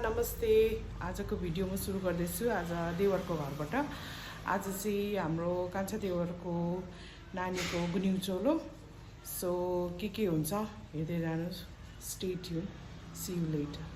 नमस्ते। आजको भिडियो म सुरु गर्दैछु आज देवरको घरबाट। आज चाहिँ हाम्रो कान्छा देवरको नानीको गुनिउचोलो। सो के हुन्छ हेर्दै जानुहोस्। Stay tune. See you later.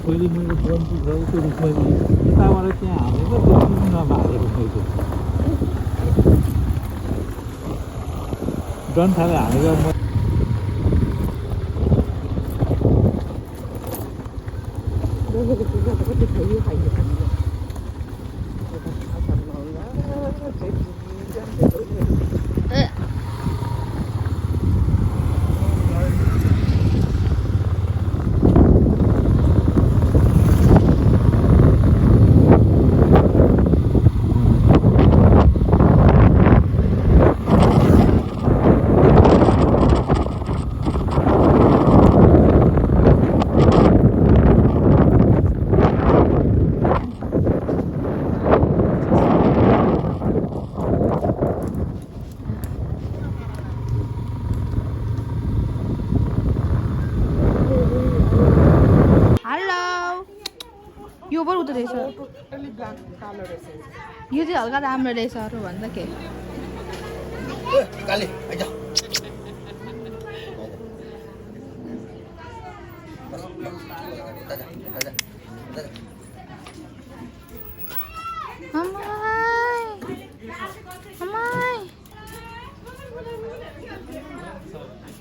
पहिले मैले बन्ती छ त्यो रुखमा यताबाट त्यहाँ हालेर त्यो सुनमा हालेको मैले डन्ठाले हालेर म यो पनि उता रहेछ यो चाहिँ हल्का राम्रो रहेछ अरू भन्दा के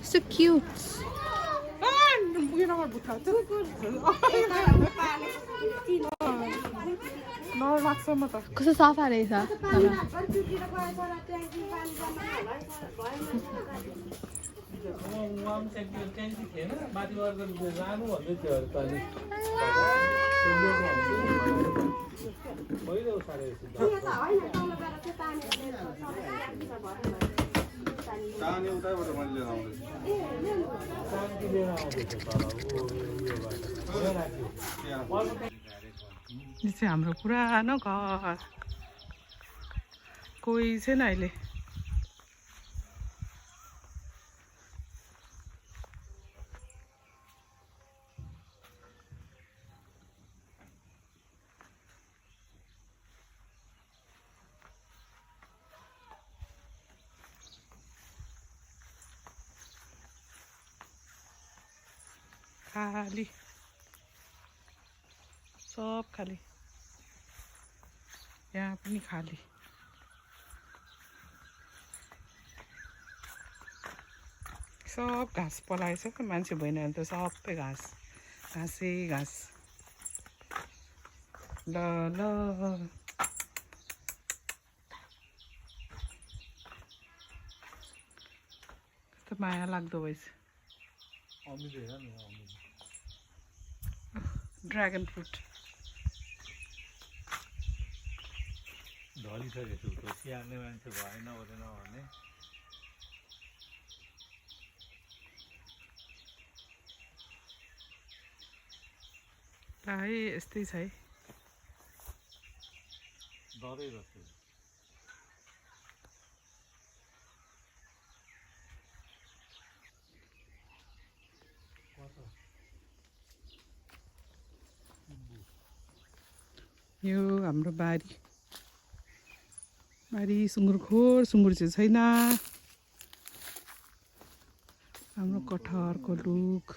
So cute. कस्तो सफा रहेछ चाहने उतैबाट मैले लिएर आउँदैछु शान्ति लिएर आउँदैछ तल उयो राख्यो यो चाहिँ हाम्रो पुरानो घर कोही छैन अहिले खाली सब खाली यहाँ पनि खाली सब घाँस पलाएछ त मान्छे भएन भने त सबै घाँस घाँसै घाँस ल ल कस्तो माया लाग्दो भएछ अमिलो हेर न अमिलो ड्रागन फ्रुट ढलिसकेको छु स्याहार्ने मान्छे भएन ओरेन भने प्राय यस्तै छ है डरै बस्छु यो हाम्रो बारी बारी सुँगुरखोर सुँगुर चाहिँ छैन हाम्रो कटहरको रुख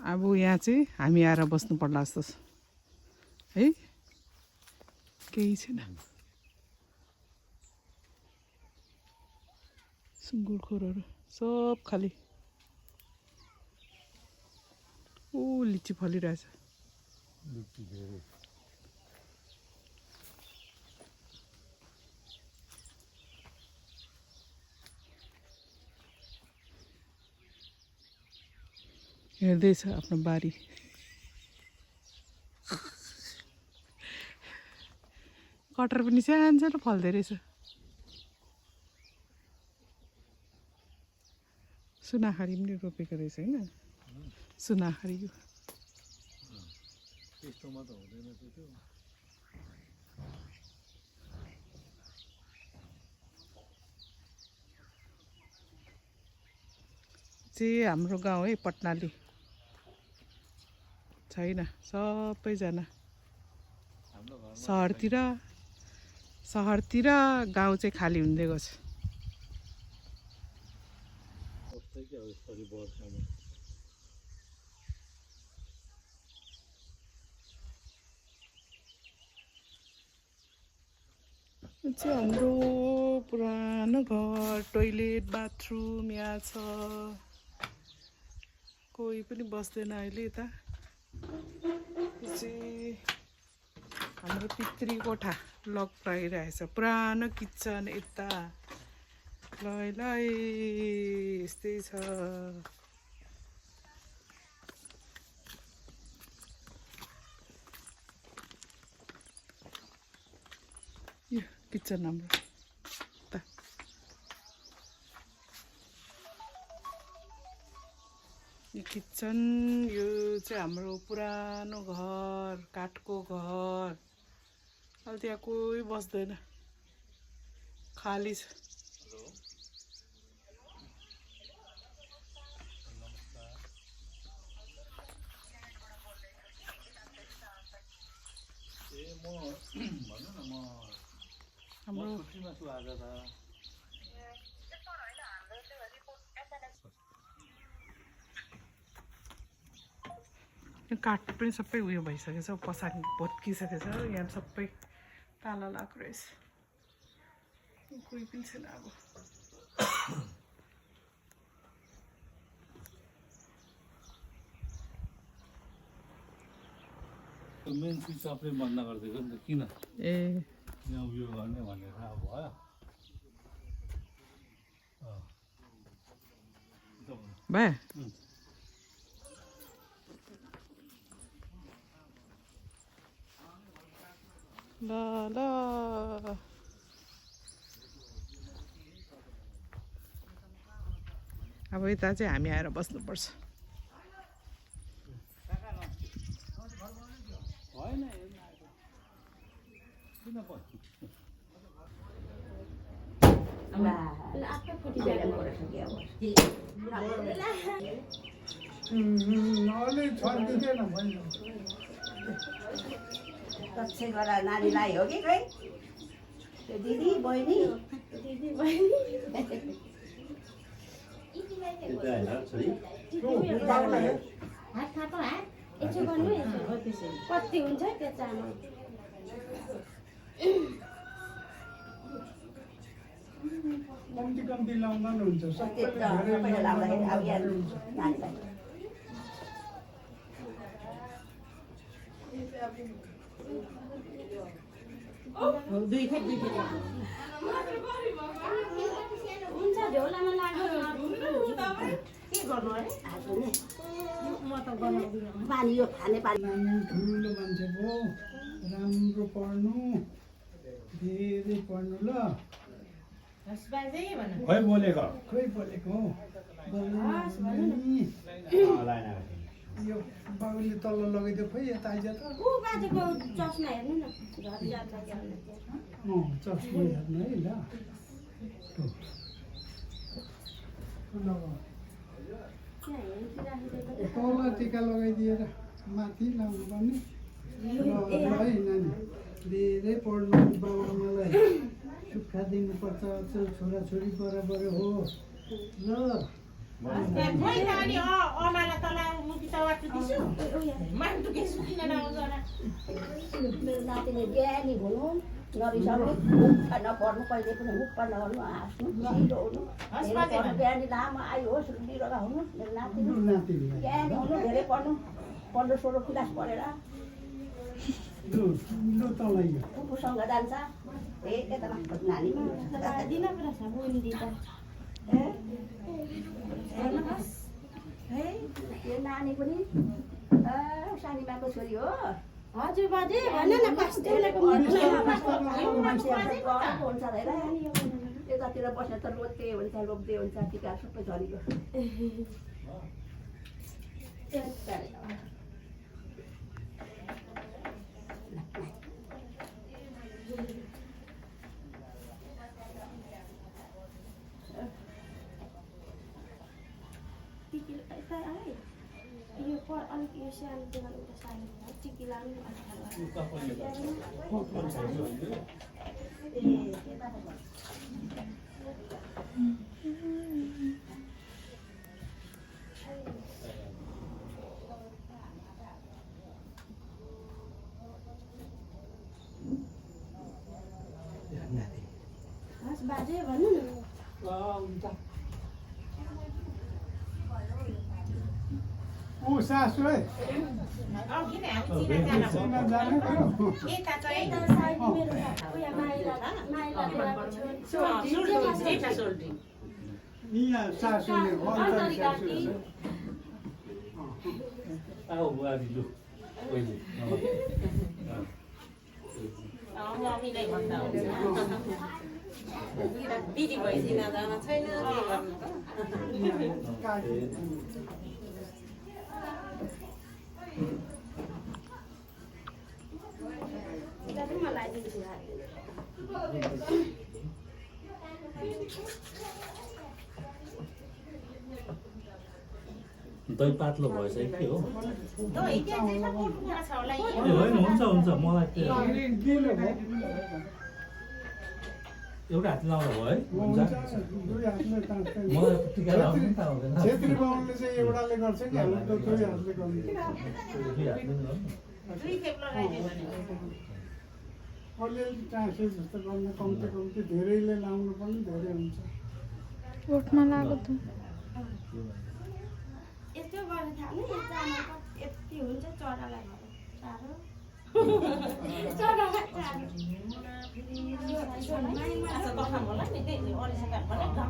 अब यहाँ चाहिँ हामी आएर बस्नु पर्ला जस्तो छ है केही छैन सुँगुरखोरहरू सब खाली ऊ लिची फलिरहेछ लिची धेरै हेर्दैछ आफ्नो बारी कटहर पनि सानो सानो फल्दै रहेछ सुनाखरी पनि रोपेको रहेछ होइन सुनाखरी त्यस्तोमा त हुँदैन त्यो चाहिँ हाम्रो गाउँ है पटनाली छैन सबैजना सहरतिर गाउँ चाहिँ खाली हुँदै गएको छ जस्तै कि अब यसरी बर्खामा यो चाहिँ हाम्रो पुरानो घर टोइलेट बाथरुम यहाँ छ कोही पनि बस्दैन अहिले यता यो चाहिँ हाम्रो पितृ कोठा लक पाइरहेछ पुरानो किचन यता ल यस्तै छ यो किचन हाम्रो त यो किचन यो चाहिँ हाम्रो पुरानो घर काठको घर अहिले त्यहाँ कोही बस्दैन खाली छ भन्नु न म हाम्रो छुट्टीमा छु आज त काठ पनि सबै उयो भइसकेछ पसाक भत्किसकेछ यहाँ सबै ताला लगाएको रहेछ कोही पनि छैन अब मेन स्विच अफले बन्द गरिदिएको नि त किन ए यहाँ उयो गर्ने भनेर अब भयो भयो ल ल अब यता चाहिँ हामी आएर बस्नुपर्छ दक्षै गरा नानीलाई हो कि खै त्यो दिदी बहिनी कति हुन्छ त्यो चामल कम्ती लाउँदा पनि हुन्छ सबैले लाउँदाखेरि अब यहाँ नानीलाई हुन्छ झोलामा लाग्यो के गर्नु अरे म त बनाउँदिनँ पानी यो खाने पानी नानी ठुलो मान्छेको राम्रो पढ्नु धेरै पढ्नु ल खै बोलेको खोइ बोलेको यो बाबुले तल लगाइदियो खोइ यता आइज त ऊ बाजेको चस्मा हेर्नु न झरी जान्छ चस्मा हेर्नु है ल तल टिका लगाइदिएर माथि लाउनु पर्ने ल है नानी धेरै पढ्नु बाबुआमालाई सुक्खा दिनुपर्छ छोराछोरी बराबर हो ल मेरो नातिले ज्ञानी हुनु नबिसाउनु नपढ्नु कहिले पनि मुख नगर्नु हाँस्नु छिटो हुनु धेरै पढ्नु ज्ञानी लामो आयु होस् बिरुवा हुनु मेरो नाति ज्ञानी हुनु धेरै पढ्नु 15-16 क्लास पढेर फुपूसँग जान्छ यता नानी दिन पुरा छ बुनि दिँदा यो नानी पनि सानीमाको छोरी हो हजुर बाजे भन न पास्टेलको हुन्छ यतातिर बस्ने त लोते हुन्छ लोप्दे हुन्छ टिका सबै झरियो यो अलिक यो सानो देखाउनु त सानो टिकी लानु हस् बाजे भन्नु न ऊ सासु है यहाँ सासूले आऊ बुवा दिजु पहिले दिदी भइदिन जान छैन मलाई दिन्छु दही पातलो भएछ के हो दही चाहिँ सपोर्ट छ होला ए होइन हुन्छ मलाई त्यो एउटा हात लाउँदा भयो है हुन्छ मलाई टिका लाउनु पनि थाहा हुँदैन छेत्री बाहुनले चाहिँ एउटाले गर्छ कि हामी त दुई हातले गर्नु दुई हातले नि गर्नु दुई खेप लगाइदियो भने अलिअलि ट्रान्सफर जस्तो गर्न कम्ती धेरैले लाउनु पनि धेरै हुन्छ ओठमा लाग्यो त यस्तो गर्न थाल्नु यो चामल यति हुन्छ चरालाई चारो चरालाई अच्छा तखन होला नि त्यही अलिसका भने गम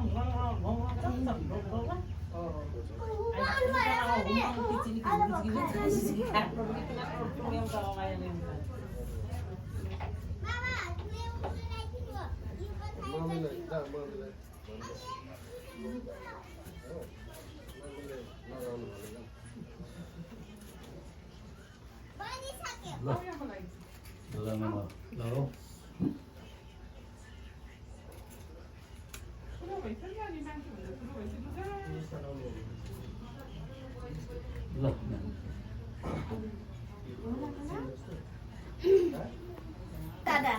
दादा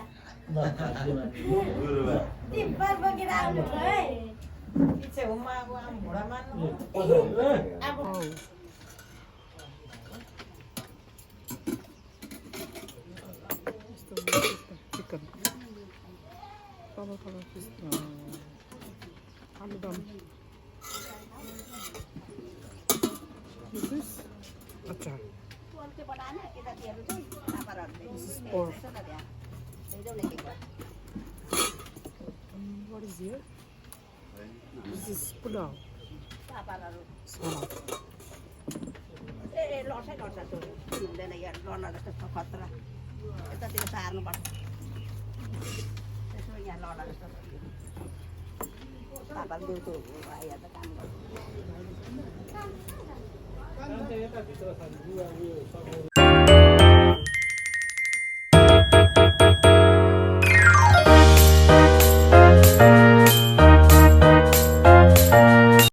टिप्पर बोकेर आउनु है पछि हुममा अब आम घोडा मान्नु अब चिकन कलर कलर फिस आलुदम अच्छा त्यो बनाएन केटाकेटीहरू चाहिँ पापाहरूले pork. यसो त त्यहाँ ल्याइदेऊ न एकपल्ट। What is here? This is pulao. पापाहरू Salad. ए लड्छै लड्छ त्यो हुँदैन यहाँ लड्न जस्तो छ खतरा यतातिर सार्नुपर्छ यसो यहाँ लड्न जस्तो पापाले दिउँसो आइहाल्छ काम गर्छ यता भित्र छ